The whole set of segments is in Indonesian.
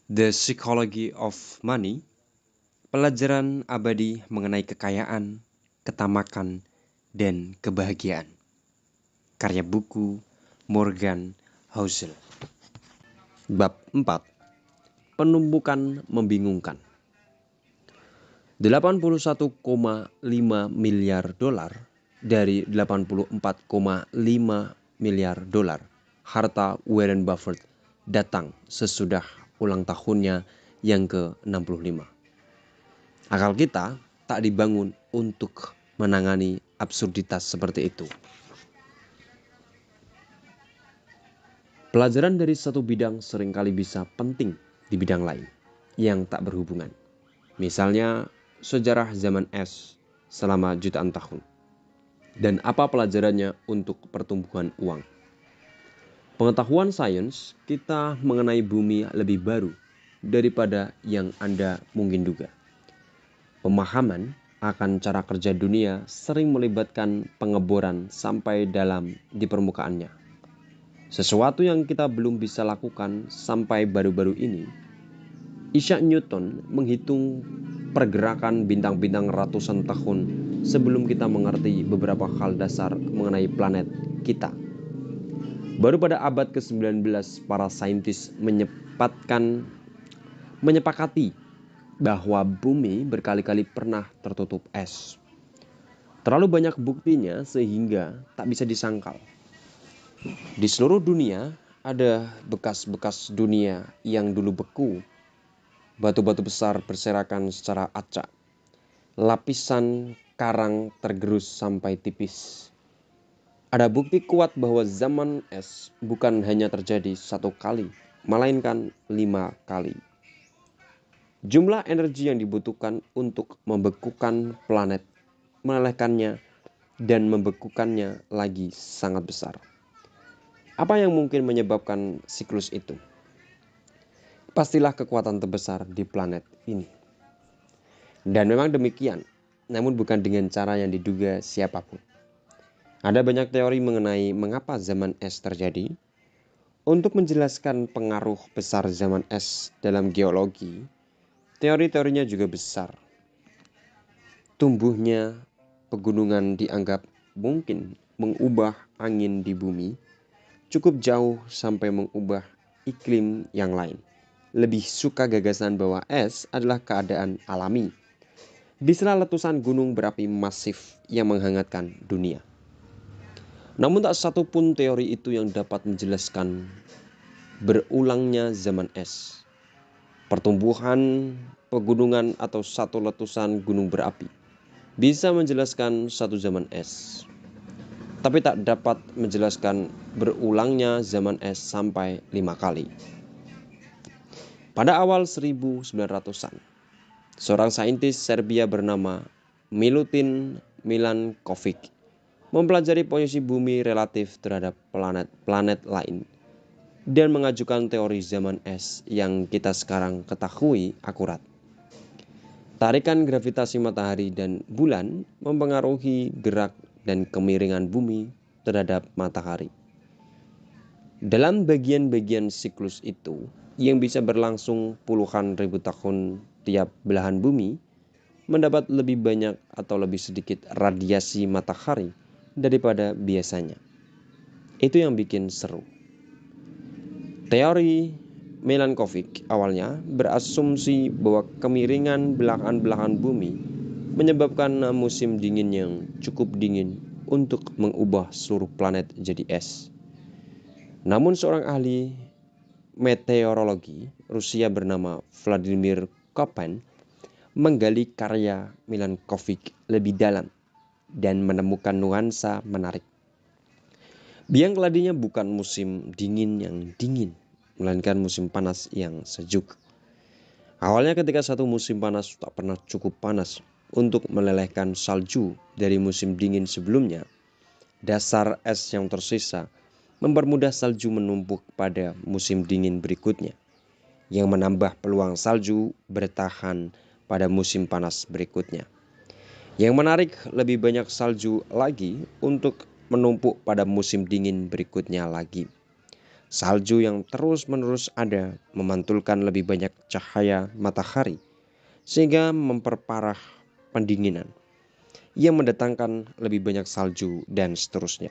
The Psychology of Money, pelajaran abadi mengenai kekayaan, ketamakan, dan kebahagiaan. Karya buku Morgan Housel. Bab 4. Penumpukan membingungkan. 81,5 miliar dolar dari 84,5 miliar dolar harta Warren Buffett datang sesudah ulang tahunnya yang ke-65. Akal kita tak dibangun untuk menangani absurditas seperti itu. Pelajaran dari satu bidang seringkali bisa penting di bidang lain yang tak berhubungan. Misalnya sejarah zaman es selama jutaan tahun. Dan apa pelajarannya untuk pertumbuhan uang? Pengetahuan sains kita mengenai bumi lebih baru daripada yang Anda mungkin duga. Pemahaman akan cara kerja dunia sering melibatkan pengeboran sampai dalam di permukaannya. Sesuatu yang kita belum bisa lakukan sampai baru-baru ini. Isaac Newton menghitung pergerakan bintang-bintang ratusan tahun sebelum kita mengerti beberapa hal dasar mengenai planet kita. Baru pada abad ke-19 para saintis menyepakati bahwa bumi berkali-kali pernah tertutup es. Terlalu banyak buktinya sehingga tak bisa disangkal. Di seluruh dunia ada bekas-bekas dunia yang dulu beku. Batu-batu besar berserakan secara acak. Lapisan karang tergerus sampai tipis. Ada bukti kuat bahwa zaman es bukan hanya terjadi satu kali, melainkan 5 kali. Jumlah energi yang dibutuhkan untuk membekukan planet, melelehkannya, dan membekukannya lagi sangat besar. Apa yang mungkin menyebabkan siklus itu? Pastilah kekuatan terbesar di planet ini. Dan memang demikian, namun bukan dengan cara yang diduga siapapun. Ada banyak teori mengenai mengapa zaman es terjadi. Untuk menjelaskan pengaruh besar zaman es dalam geologi, teori-teorinya juga besar. Tumbuhnya pegunungan dianggap mungkin mengubah angin di bumi cukup jauh sampai mengubah iklim yang lain. Lebih suka gagasan bahwa es adalah keadaan alami di sela letusan gunung berapi masif yang menghangatkan dunia. Namun tak satu pun teori itu yang dapat menjelaskan berulangnya zaman es, pertumbuhan pegunungan atau satu letusan gunung berapi. Bisa menjelaskan satu zaman es, tapi tak dapat menjelaskan berulangnya zaman es sampai 5 kali. Pada awal 1900-an, seorang saintis Serbia bernama Milutin Milankovic mempelajari posisi bumi relatif terhadap planet-planet lain dan mengajukan teori zaman es yang kita sekarang ketahui akurat. Tarikan gravitasi matahari dan bulan mempengaruhi gerak dan kemiringan bumi terhadap matahari. Dalam bagian-bagian siklus itu yang bisa berlangsung puluhan ribu tahun tiap belahan bumi mendapat lebih banyak atau lebih sedikit radiasi matahari daripada biasanya. Itu yang bikin seru. Teori Milankovic awalnya berasumsi bahwa kemiringan belahan-belahan bumi menyebabkan musim dingin yang cukup dingin untuk mengubah seluruh planet jadi es. Namun seorang ahli meteorologi Rusia bernama Vladimir Koppen menggali karya Milankovic lebih dalam dan menemukan nuansa menarik. Biang keladinya bukan musim dingin yang dingin, melainkan musim panas yang sejuk. Awalnya ketika satu musim panas tak pernah cukup panas untuk melelehkan salju dari musim dingin sebelumnya, dasar es yang tersisa mempermudah salju menumpuk pada musim dingin berikutnya, yang menambah peluang salju bertahan pada musim panas berikutnya. Yang menarik, lebih banyak salju lagi untuk menumpuk pada musim dingin berikutnya lagi. Salju yang terus-menerus ada memantulkan lebih banyak cahaya matahari sehingga memperparah pendinginan yang mendatangkan lebih banyak salju dan seterusnya.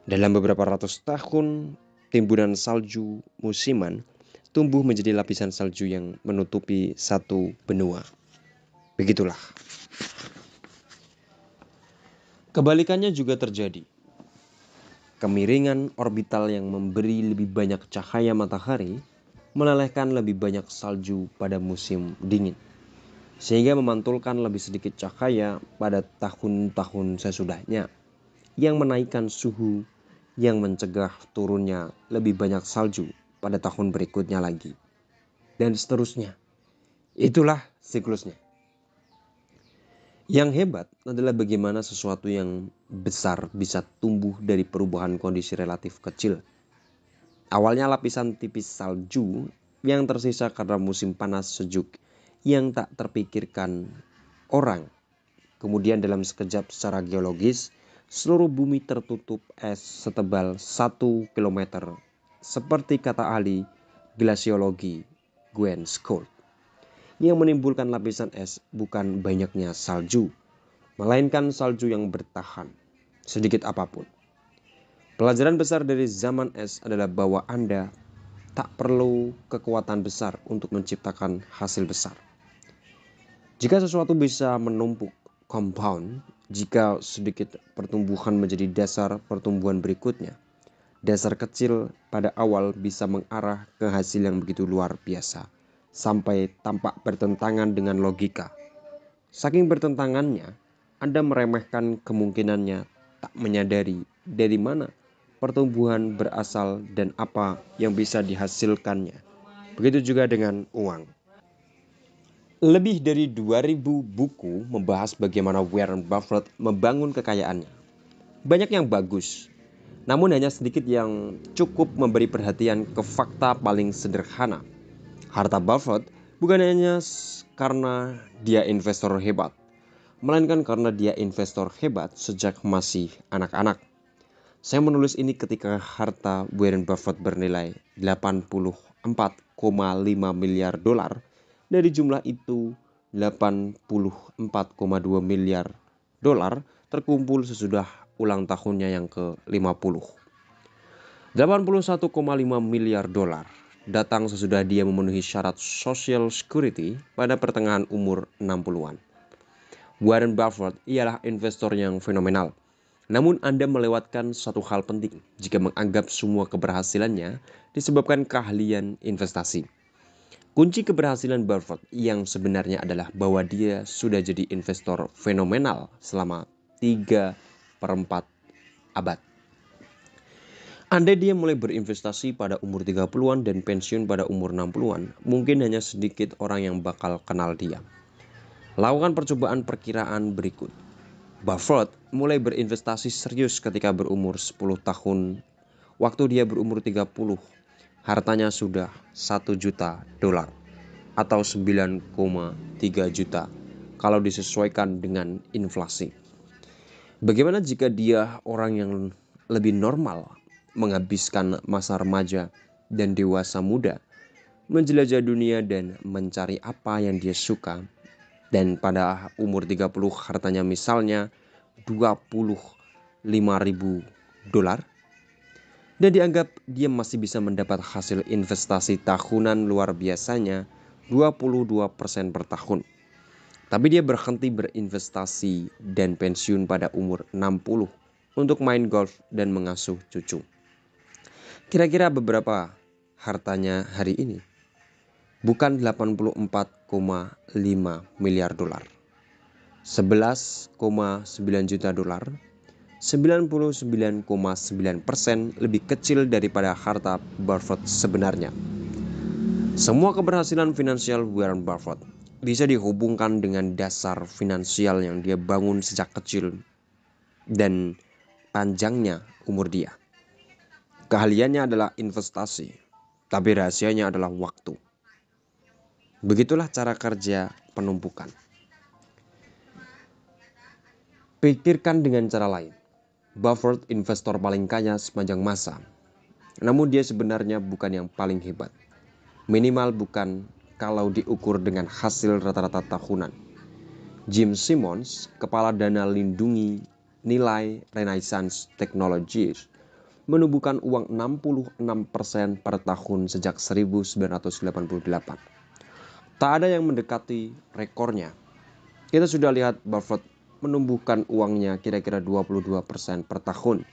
Dalam beberapa ratus tahun, timbunan salju musiman tumbuh menjadi lapisan salju yang menutupi satu benua. Begitulah. Kebalikannya juga terjadi. Kemiringan orbital yang memberi lebih banyak cahaya matahari melelehkan lebih banyak salju pada musim dingin, sehingga memantulkan lebih sedikit cahaya pada tahun-tahun sesudahnya, yang menaikkan suhu yang mencegah turunnya lebih banyak salju pada tahun berikutnya lagi. Dan seterusnya. Itulah siklusnya. Yang hebat adalah bagaimana sesuatu yang besar bisa tumbuh dari perubahan kondisi relatif kecil. Awalnya lapisan tipis salju yang tersisa karena musim panas sejuk yang tak terpikirkan orang. Kemudian dalam sekejap secara geologis, seluruh bumi tertutup es setebal 1 kilometer. Seperti kata ahli glasiologi Gwen Scott, yang menimbulkan lapisan es bukan banyaknya salju, melainkan salju yang bertahan, sedikit apapun. Pelajaran besar dari zaman es adalah bahwa Anda tak perlu kekuatan besar untuk menciptakan hasil besar. Jika sesuatu bisa menumpuk compound, jika sedikit pertumbuhan menjadi dasar pertumbuhan berikutnya, dasar kecil pada awal bisa mengarah ke hasil yang begitu luar biasa, sampai tampak bertentangan dengan logika. Saking bertentangannya, Anda meremehkan kemungkinannya, tak menyadari dari mana pertumbuhan berasal dan apa yang bisa dihasilkannya. Begitu juga dengan uang. Lebih dari 2000 buku membahas bagaimana Warren Buffett membangun kekayaannya. Banyak yang bagus, namun hanya sedikit yang cukup memberi perhatian ke fakta paling sederhana. Harta Buffett bukan hanya karena dia investor hebat, melainkan karena dia investor hebat sejak masih anak-anak. Saya menulis ini ketika harta Warren Buffett bernilai 84,5 miliar dolar. Dari jumlah itu, 84,2 miliar dolar terkumpul sesudah ulang tahunnya yang ke-50. 81,5 miliar dolar datang sesudah dia memenuhi syarat Social Security pada pertengahan umur 60-an. Warren Buffett ialah investor yang fenomenal. Namun Anda melewatkan satu hal penting jika menganggap semua keberhasilannya disebabkan keahlian investasi. Kunci keberhasilan Buffett yang sebenarnya adalah bahwa dia sudah jadi investor fenomenal selama 3/4 abad. Andai dia mulai berinvestasi pada umur 30-an dan pensiun pada umur 60-an, mungkin hanya sedikit orang yang bakal kenal dia. Lakukan percobaan perkiraan berikut. Buffett mulai berinvestasi serius ketika berumur 10 tahun. Waktu dia berumur 30, hartanya sudah 1 juta dolar atau 9,3 juta kalau disesuaikan dengan inflasi. Bagaimana jika dia orang yang lebih normal, menghabiskan masa remaja dan dewasa muda, menjelajah dunia dan mencari apa yang dia suka, dan pada umur 30 hartanya misalnya 25.000 dolar, dan dianggap dia masih bisa mendapat hasil investasi tahunan luar biasanya 22% per tahun. Tapi dia berhenti berinvestasi dan pensiun pada umur 60 untuk main golf dan mengasuh cucu. Kira-kira beberapa hartanya hari ini? Bukan 84,5 miliar dolar, 11,9 juta dolar, 99,9% lebih kecil daripada harta Buffett sebenarnya. Semua keberhasilan finansial Warren Buffett bisa dihubungkan dengan dasar finansial yang dia bangun sejak kecil dan panjangnya umur dia. Keahliannya adalah investasi, tapi rahasianya adalah waktu. Begitulah cara kerja penumpukan. Pikirkan dengan cara lain. Buffett investor paling kaya sepanjang masa. Namun dia sebenarnya bukan yang paling hebat. Minimal bukan kalau diukur dengan hasil rata-rata tahunan. Jim Simons, kepala dana lindungi nilai Renaissance Technologies, menumbuhkan uang 66% per tahun sejak 1988. Tak ada yang mendekati rekornya. Kita sudah lihat Buffett menumbuhkan uangnya kira-kira 22% per tahun,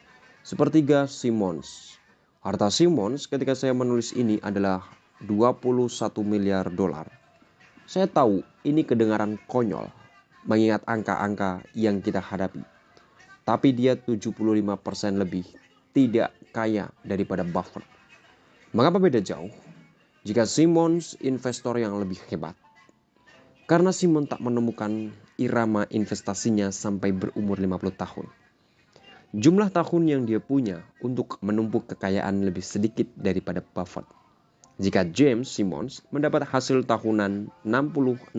sepertiga Simons. Harta Simons ketika saya menulis ini adalah 21 miliar dolar. Saya tahu ini kedengaran konyol, mengingat angka-angka yang kita hadapi. Tapi dia 75% lebih tidak kaya daripada Buffett. Mengapa beda jauh? Jika Simons investor yang lebih hebat. Karena Simon tak menemukan irama investasinya sampai berumur 50 tahun. Jumlah tahun yang dia punya untuk menumpuk kekayaan lebih sedikit daripada Buffett. Jika James Simons mendapat hasil tahunan 66%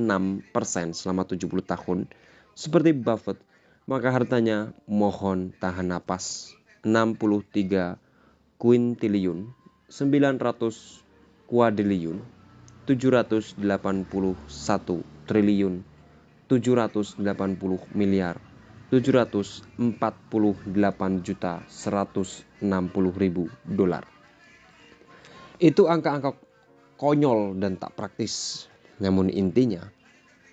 selama 70 tahun seperti Buffett, maka hartanya mohon tahan napas 63 kuintiliun 900 kuadriliun 781 triliun 780 miliar 748 juta 160 ribu dolar. Itu angka-angka konyol dan tak praktis. Namun intinya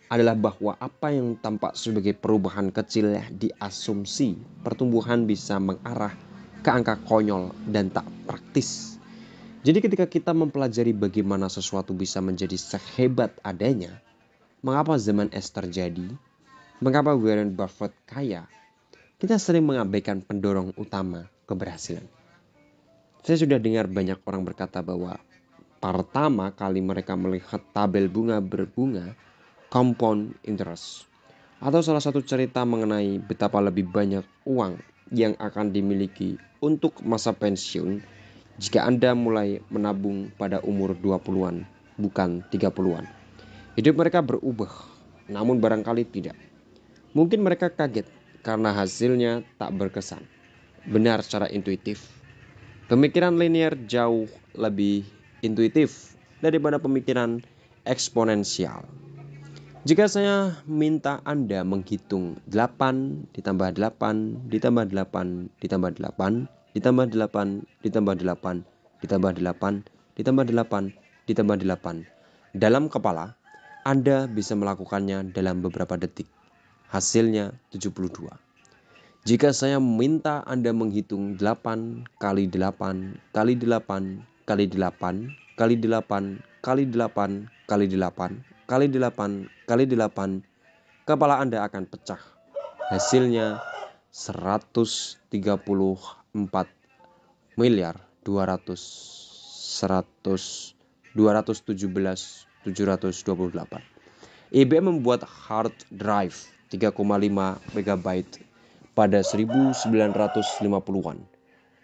adalah bahwa apa yang tampak sebagai perubahan kecil di asumsi pertumbuhan bisa mengarah ke angka konyol dan tak praktis. Jadi ketika kita mempelajari bagaimana sesuatu bisa menjadi sehebat adanya, mengapa zaman es terjadi, mengapa Warren Buffett kaya, kita sering mengabaikan pendorong utama keberhasilan. Saya sudah dengar banyak orang berkata bahwa pertama kali mereka melihat tabel bunga berbunga, compound interest, atau salah satu cerita mengenai betapa lebih banyak uang yang akan dimiliki untuk masa pensiun jika Anda mulai menabung pada umur 20-an, bukan 30-an. Hidup mereka berubah, namun barangkali tidak. Mungkin mereka kaget karena hasilnya tak berkesan. Benar secara intuitif. Pemikiran linear jauh lebih intuitif daripada pemikiran eksponensial. Jika saya minta Anda menghitung 8 ditambah 8 ditambah 8 ditambah 8 ditambah 8 ditambah 8 ditambah 8 ditambah 8 ditambah 8 dalam kepala, Anda bisa melakukannya dalam beberapa detik. Hasilnya 72. Jika saya minta Anda menghitung 8 kali 8 kali 8 kali 8 kali 8 kali 8 kali 8 kali 8 kali 8, kepala Anda akan pecah. Hasilnya 134 miliar 217.728. IBM membuat hard drive 3,5 megabyte pada 1950-an.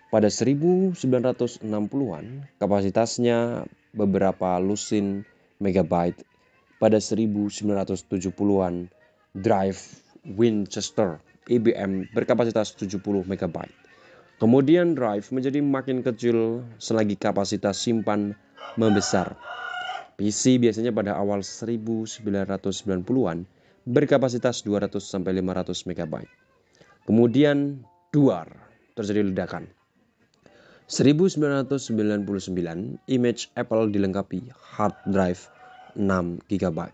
Pada 1960-an, kapasitasnya beberapa lusin megabyte. Pada 1970-an, drive Winchester IBM berkapasitas 70 megabyte. Kemudian drive menjadi makin kecil selagi kapasitas simpan membesar. PC biasanya pada awal 1990-an berkapasitas 200 sampai 500 megabyte. Kemudian duar, terjadi ledakan. 1999, image Apple dilengkapi hard drive 6 GB.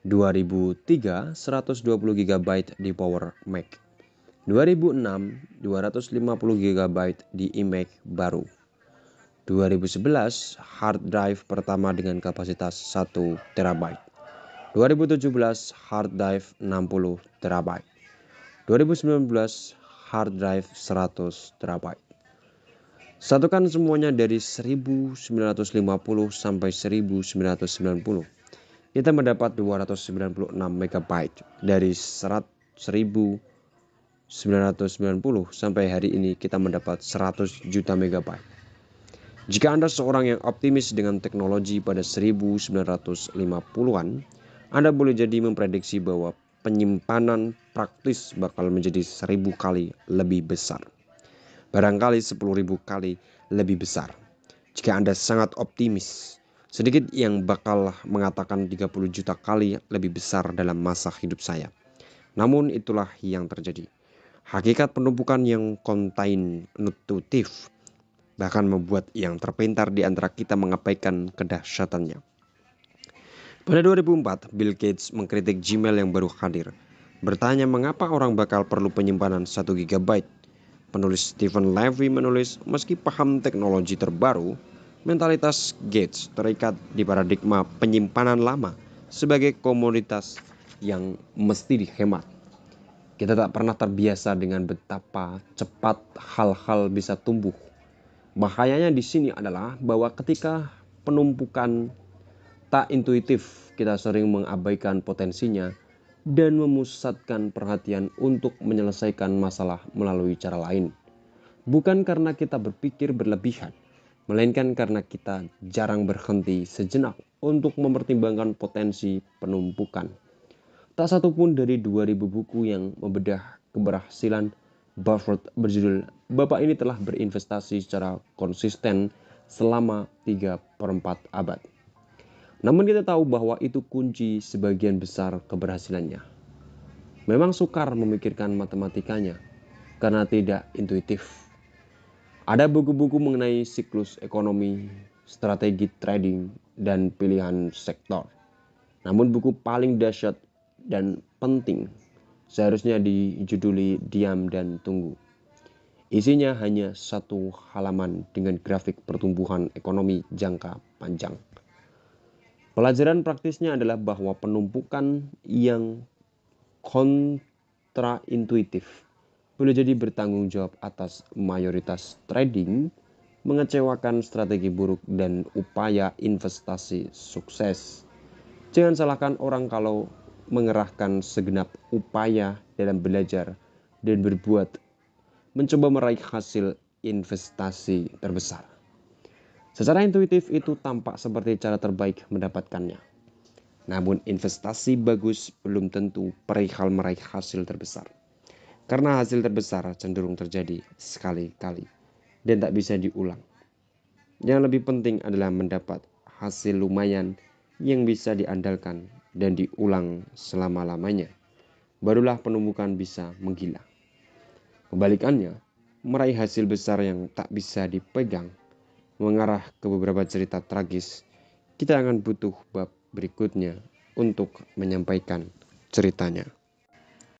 2003, 120 GB di Power Mac. 2006, 250 GB di iMac baru. 2011, hard drive pertama dengan kapasitas 1 TB. 2017, hard drive 60 TB. 2019, hard drive 100 TB. Satukan semuanya dari 1950 sampai 1990. Kita mendapat 296 MB dari 1990 sampai hari ini kita mendapat 100 juta megabyte. Jika Anda seorang yang optimis dengan teknologi pada 1950-an, Anda boleh jadi memprediksi bahwa penyimpanan praktis bakal menjadi 1000 kali lebih besar. Barangkali 10.000 kali lebih besar. Jika Anda sangat optimis, sedikit yang bakal mengatakan 30 juta kali lebih besar dalam masa hidup saya. Namun itulah yang terjadi. Hakikat penumpukan yang kontinuitif bahkan membuat yang terpintar di antara kita mengabaikan kedahsyatannya. Pada 2004, Bill Gates mengkritik Gmail yang baru hadir, bertanya mengapa orang bakal perlu penyimpanan 1 GB. Penulis Stephen Levy menulis, meski paham teknologi terbaru, mentalitas Gates terikat di paradigma penyimpanan lama sebagai komoditas yang mesti dihemat. Kita tak pernah terbiasa dengan betapa cepat hal-hal bisa tumbuh. Bahayanya di sini adalah bahwa ketika penumpukan tak intuitif, kita sering mengabaikan potensinya dan memusatkan perhatian untuk menyelesaikan masalah melalui cara lain. Bukan karena kita berpikir berlebihan, melainkan karena kita jarang berhenti sejenak untuk mempertimbangkan potensi penumpukan. Tak satu pun dari 2000 buku yang membedah keberhasilan Buffett berjudul Bapak ini telah berinvestasi secara konsisten selama 3/4 abad. Namun kita tahu bahwa itu kunci sebagian besar keberhasilannya. Memang sukar memikirkan matematikanya karena tidak intuitif. Ada buku-buku mengenai siklus ekonomi, strategi trading, dan pilihan sektor. Namun buku paling dahsyat dan penting seharusnya dijuduli Diam dan Tunggu. Isinya hanya 1 halaman dengan grafik pertumbuhan ekonomi jangka panjang. Pelajaran praktisnya adalah bahwa penumpukan yang kontraintuitif boleh jadi bertanggung jawab atas mayoritas trading, mengecewakan strategi buruk, dan upaya investasi sukses. Jangan salahkan orang kalau mengerahkan segenap upaya dalam belajar dan berbuat, mencoba meraih hasil investasi terbesar. Secara intuitif itu tampak seperti cara terbaik mendapatkannya. Namun investasi bagus belum tentu perihal meraih hasil terbesar. Karena hasil terbesar cenderung terjadi sekali-kali dan tak bisa diulang. Yang lebih penting adalah mendapat hasil lumayan yang bisa diandalkan dan diulang selama-lamanya. Barulah penumpukan bisa menggila. Kebalikannya, meraih hasil besar yang tak bisa dipegang mengarah ke beberapa cerita tragis. Kita akan butuh bab berikutnya untuk menyampaikan ceritanya.